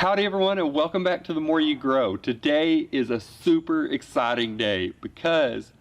Howdy everyone, and welcome back to The More You Grow. Today is a super exciting day because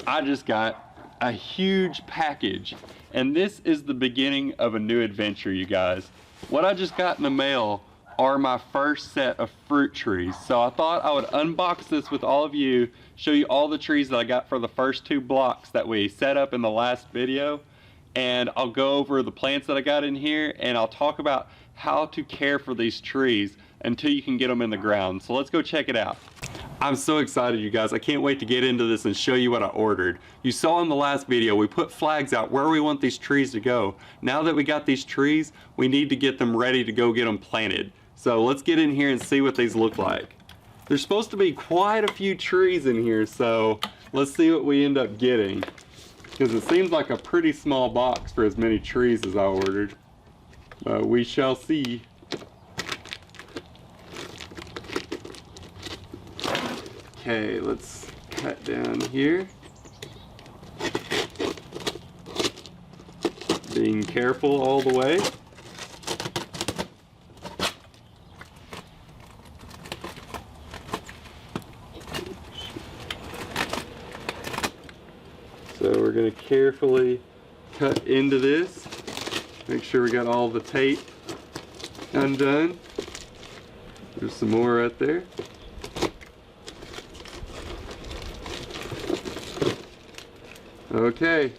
I just got a huge package, and this is the beginning of a new adventure, you guys. What I just got in the mail are my first set of fruit trees. So I thought I would unbox this with all of you, show you all the trees that I got for the first 2 blocks that we set up in the last video, and I'll go over the plants that I got in here, and I'll talk about how to care for these trees until you can get them in the ground. So let's go check it out. I'm so excited, you guys. I can't wait to get into this and show you what I ordered. You saw in the last video, we put flags out where we want these trees to go. Now that we got these trees, we need to get them ready to go get them planted. So let's get in here and see what these look like. There's supposed to be quite a few trees in here, so let's see what we end up getting. Because it seems like a pretty small box for as many trees as I ordered. But we shall see. Okay, let's cut down here. Being careful all the way. So we're going to carefully cut into this. Make sure we got all the tape undone. There's some more right there. Okay,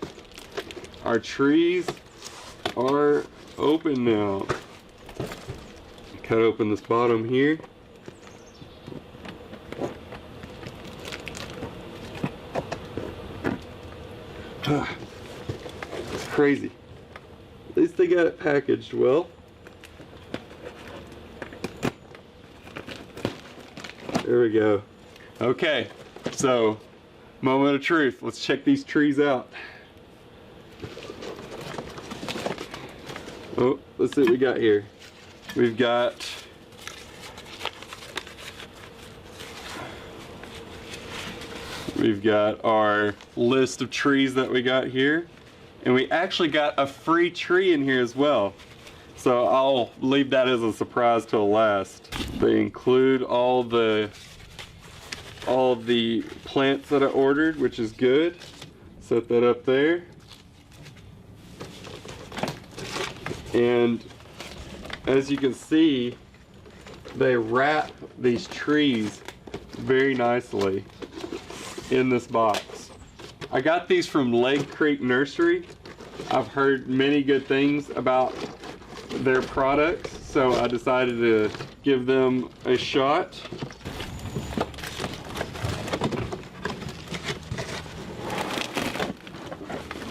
our trees are open now. Cut open this bottom here. It's crazy. At least they got it packaged well. There we go. Okay, so moment of truth. Let's check these trees out. Oh, let's see what we got here. We've got our list of trees that we got here. And we actually got a free tree in here as well. So I'll leave that as a surprise till last. They include all the plants that I ordered, which is good. Set that up there. And as you can see, they wrap these trees very nicely in this box. I got these from Lake Creek Nursery. I've heard many good things about their products, so I decided to give them a shot.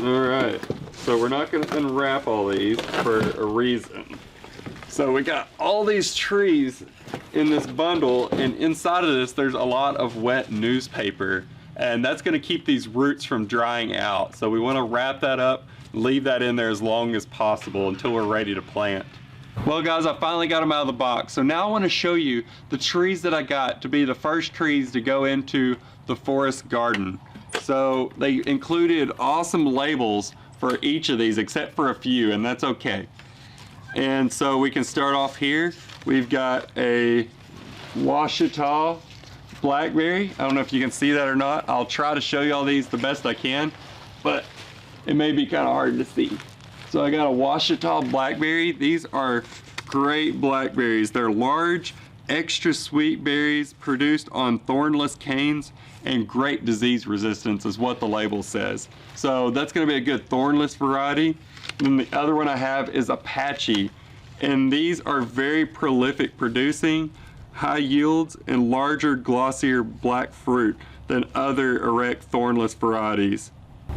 Alright, so we're not going to unwrap all these for a reason. So we got all these trees in this bundle, and inside of this there's a lot of wet newspaper, and that's going to keep these roots from drying out. So we want to wrap that up, leave that in there as long as possible until we're ready to plant. Well guys, I finally got them out of the box. So now I want to show you the trees that I got to be the first trees to go into the forest garden. So they included awesome labels for each of these except for a few, and that's okay. And so we can start off here. We've got a Washita blackberry. I don't know if you can see that or not. I'll try to show you all these the best I can, but it may be kind of hard to see. So I got a Washita blackberry. These are great blackberries. They're large, extra sweet berries produced on thornless canes, and great disease resistance is what the label says. So that's going to be a good thornless variety. And then the other one I have is Apache, and these are very prolific, producing high yields and larger, glossier black fruit than other erect thornless varieties.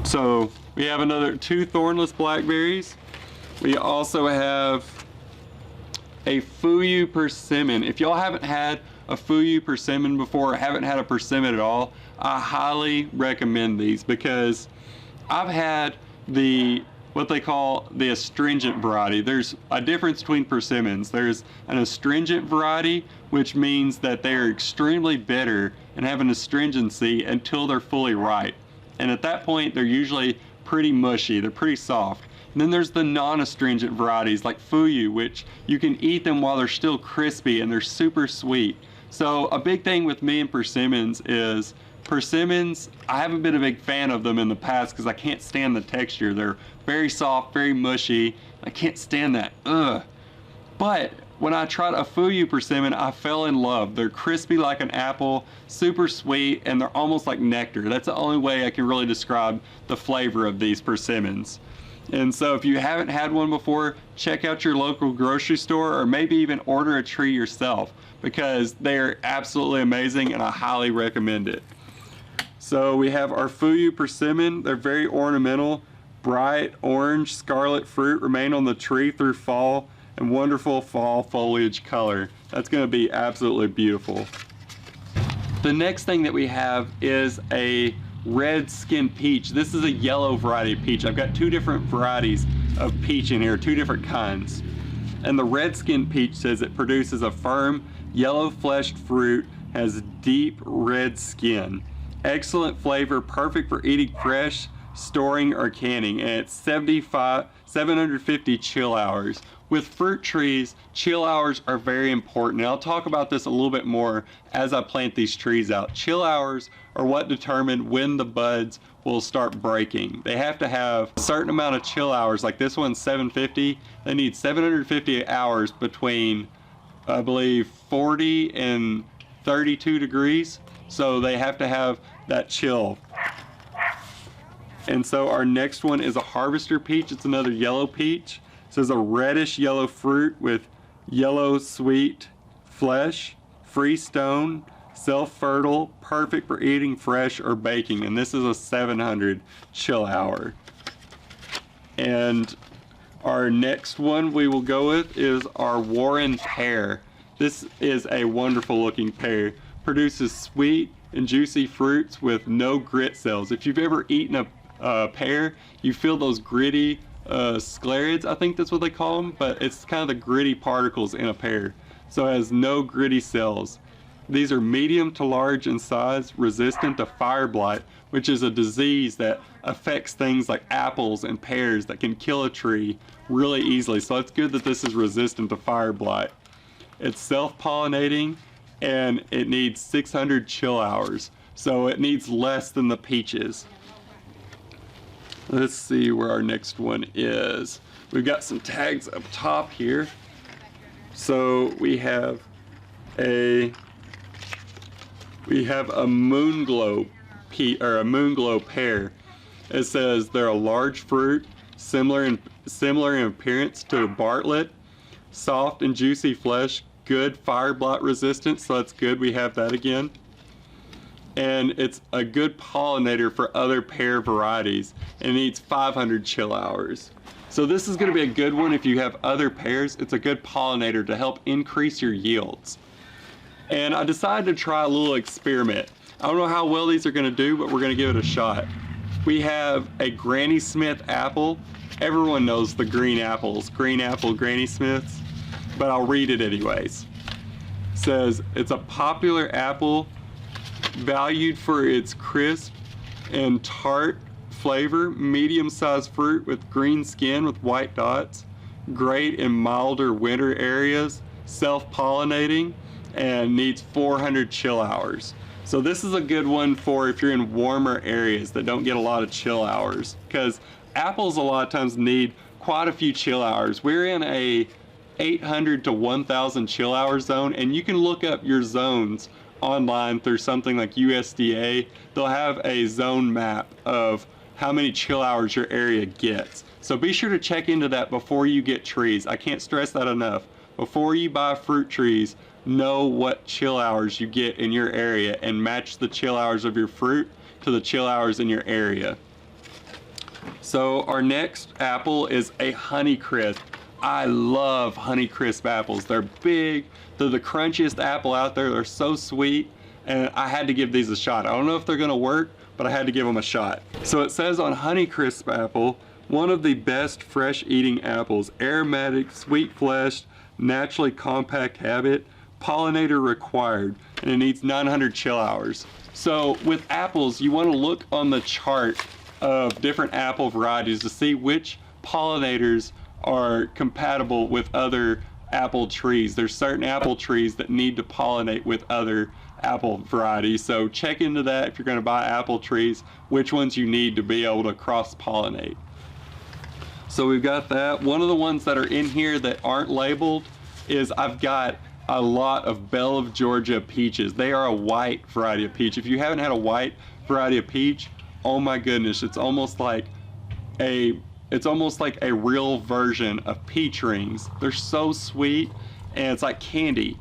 So we have another 2 thornless blackberries. We also have a Fuyu persimmon. If y'all haven't had a Fuyu persimmon before, or haven't had a persimmon at all, I highly recommend these because I've had what they call the astringent variety. There's a difference between persimmons. There's an astringent variety, which means that they're extremely bitter and have an astringency until they're fully ripe. And at that point, they're usually pretty mushy. They're pretty soft. Then there's the non-astringent varieties like Fuyu, which you can eat them while they're still crispy and they're super sweet. So a big thing with me and persimmons is persimmons, I haven't been a big fan of them in the past because I can't stand the texture. They're very soft, very mushy. I can't stand that. Ugh. But when I tried a Fuyu persimmon, I fell in love. They're crispy like an apple, super sweet, and they're almost like nectar. That's the only way I can really describe the flavor of these persimmons. And so if you haven't had one before, check out your local grocery store or maybe even order a tree yourself because they're absolutely amazing and I highly recommend it. So we have our Fuyu persimmon. They're very ornamental. Bright orange scarlet fruit remain on the tree through fall and wonderful fall foliage color. That's going to be absolutely beautiful. The next thing that we have is a red skin peach. This is a yellow variety of peach. I've got two different varieties of peach in here, two different kinds. And the red skin peach says it produces a firm yellow fleshed fruit, has deep red skin. Excellent flavor, perfect for eating fresh, storing, or canning, and it's 750 chill hours. With fruit trees, chill hours are very important, and I'll talk about this a little bit more as I plant these trees out. Chill hours are what determine when the buds will start breaking. They have to have a certain amount of chill hours, like this one's 750. They need 750 hours between, I believe, 40 and 32 degrees, so they have to have that chill. And so our next one is a harvester peach. It's another yellow peach. It says a reddish yellow fruit with yellow sweet flesh, free stone, self-fertile, perfect for eating fresh or baking. And this is a 700 chill hour. And our next one we will go with is our Warren pear. This is a wonderful looking pear. Produces sweet and juicy fruits with no grit cells. If you've ever eaten a pear, you feel those gritty sclerids, I think that's what they call them, but it's kind of the gritty particles in a pear. So it has no gritty cells. These are medium to large in size, resistant to fire blight, which is a disease that affects things like apples and pears that can kill a tree really easily. So it's good that this is resistant to fire blight. It's self-pollinating and it needs 600 chill hours. So it needs less than the peaches. Let's see where our next one is. We've got some tags up top here. So we have a moonglow pear. It says they're a large fruit, similar in appearance to a Bartlett, soft and juicy flesh, good fire blight resistance, so that's good. We have that again. And it's a good pollinator for other pear varieties and needs 500 chill hours. So this is going to be a good one if you have other pears. It's a good pollinator to help increase your yields. And I decided to try a little experiment. I don't know how well these are going to do, but we're going to give it a shot. We have a Granny Smith apple. Everyone knows the green apples, green apple Granny Smiths, but I'll read it anyways. It says it's a popular apple valued for its crisp and tart flavor, medium-sized fruit with green skin with white dots, great in milder winter areas, self-pollinating, and needs 400 chill hours. So this is a good one for if you're in warmer areas that don't get a lot of chill hours, because apples a lot of times need quite a few chill hours. We're in a 800 to 1000 chill hour zone, and you can look up your zones online through something like USDA. They'll have a zone map of how many chill hours your area gets. So be sure to check into that before you get trees. I can't stress that enough. Before you buy fruit trees, know what chill hours you get in your area and match the chill hours of your fruit to the chill hours in your area. So our next apple is a Honeycrisp. I love Honeycrisp apples. They're big, they're the crunchiest apple out there, they're so sweet, and I had to give these a shot. I don't know if they're gonna work, but I had to give them a shot. So it says on Honeycrisp apple, one of the best fresh eating apples, aromatic, sweet-fleshed, naturally compact habit, pollinator required, and it needs 900 chill hours. So with apples, you want to look on the chart of different apple varieties to see which pollinators are compatible with other apple trees. There's certain apple trees that need to pollinate with other apple varieties. So check into that if you're going to buy apple trees, which ones you need to be able to cross-pollinate. So we've got that. One of the ones that are in here that aren't labeled is I've got a lot of Belle of Georgia peaches. They are a white variety of peach. If you haven't had a white variety of peach, oh my goodness, it's almost like a real version of peach rings. They're so sweet and it's like candy.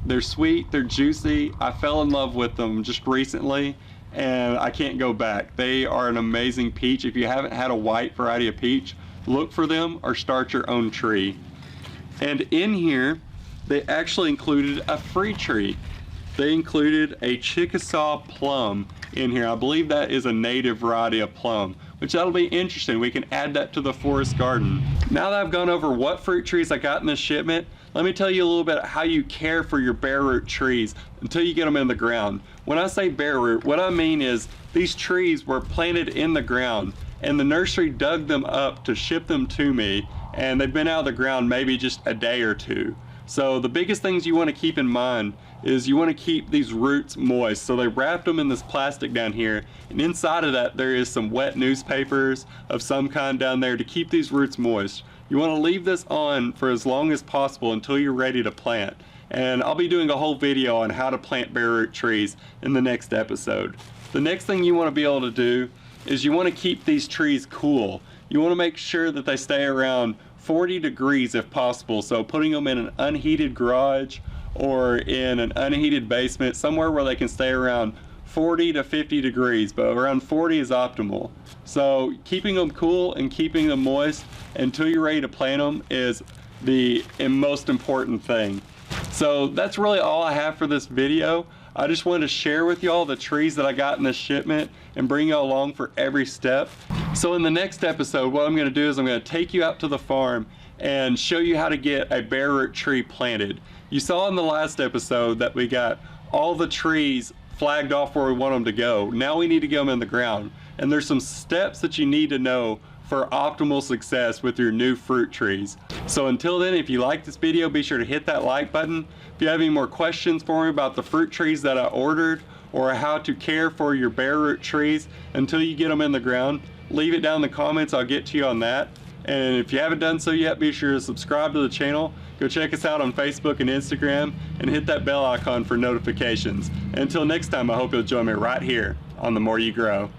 They're sweet, they're juicy. I fell in love with them just recently and I can't go back. They are an amazing peach. If you haven't had a white variety of peach, look for them or start your own tree. And in here, they actually included a free tree. They included a Chickasaw plum in here. I believe that is a native variety of plum, which that'll be interesting. We can add that to the forest garden. Now that I've gone over what fruit trees I got in this shipment, let me tell you a little bit how you care for your bare root trees until you get them in the ground. When I say bare root, what I mean is these trees were planted in the ground and the nursery dug them up to ship them to me, and they've been out of the ground maybe just a day or two. So the biggest things you want to keep in mind is you want to keep these roots moist. So they wrapped them in this plastic down here, and inside of that there is some wet newspapers of some kind down there to keep these roots moist. You want to leave this on for as long as possible until you're ready to plant. And I'll be doing a whole video on how to plant bare root trees in the next episode. The next thing you want to be able to do is you want to keep these trees cool. You want to make sure that they stay around 40 degrees if possible. So putting them in an unheated garage or in an unheated basement, somewhere where they can stay around 40 to 50 degrees, but around 40 is optimal. So keeping them cool and keeping them moist until you're ready to plant them is the most important thing. So that's really all I have for this video. I just wanted to share with y'all the trees that I got in this shipment and bring y'all along for every step. So in the next episode, what I'm going to do is I'm going to take you out to the farm and show you how to get a bare root tree planted. You saw in the last episode that we got all the trees flagged off where we want them to go. Now we need to get them in the ground. And there's some steps that you need to know for optimal success with your new fruit trees. So until then, if you like this video, be sure to hit that like button. If you have any more questions for me about the fruit trees that I ordered or how to care for your bare root trees until you get them in the ground, leave it down in the comments. I'll get to you on that. And if you haven't done so yet, be sure to subscribe to the channel. Go check us out on Facebook and Instagram and hit that bell icon for notifications. And until next time, I hope you'll join me right here on The More You Grow.